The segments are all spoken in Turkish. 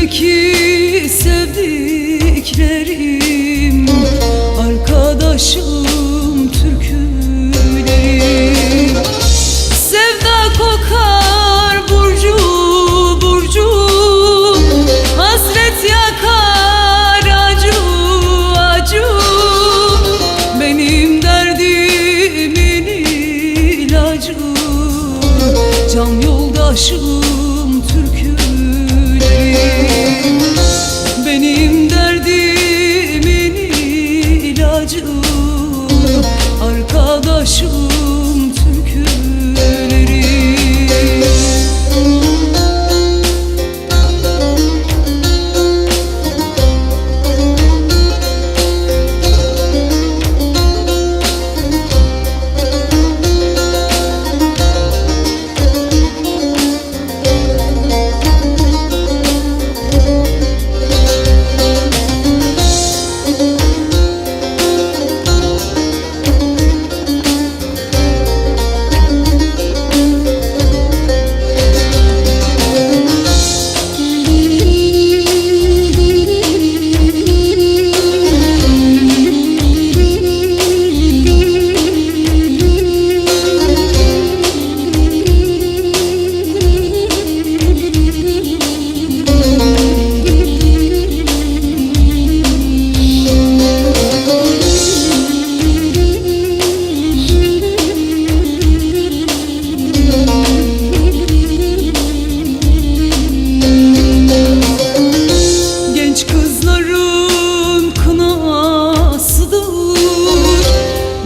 Gönlümdeki sevdiklerim, arkadaşım, türkülerim. Sevda kokar burcu burcu, hasret yakar acı acı. Benim derdimin ilacı, can yoldaşım, türkülerim. Benim derdimin ilacı, arkadaşım, türkülerim.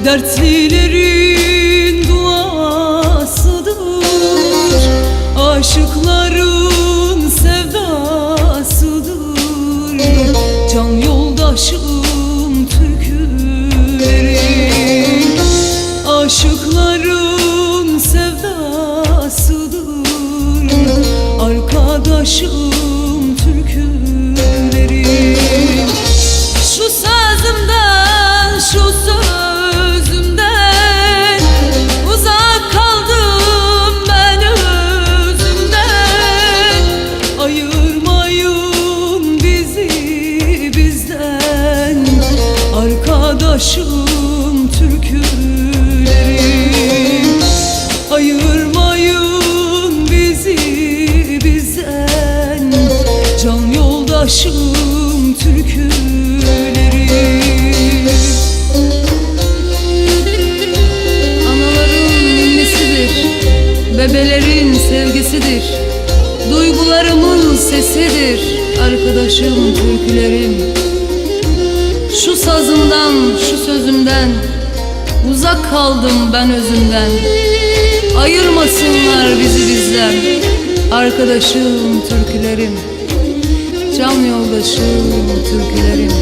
Dertlilerin duasıdır, aşıkların sevdasıdır, can yoldaşım, türkülerim. Aşıkların sevdasıdır, arkadaşım, türkülerim. Şu sazımdan, şu sözümden uzak kaldım ben özümden. Ayırmayın bizi bizden, arkadaşım, türkülerim. Ayırmayın bizi bizden, can yoldaşım, türkülerim. Bebelerin sevgisidir, duygularımın sesidir, arkadaşım, türkülerim. Şu sazımdan, şu sözümden uzak kaldım ben özümden. Ayırmasınlar bizi bizden, arkadaşım, türkülerim. Can yoldaşım, türkülerim.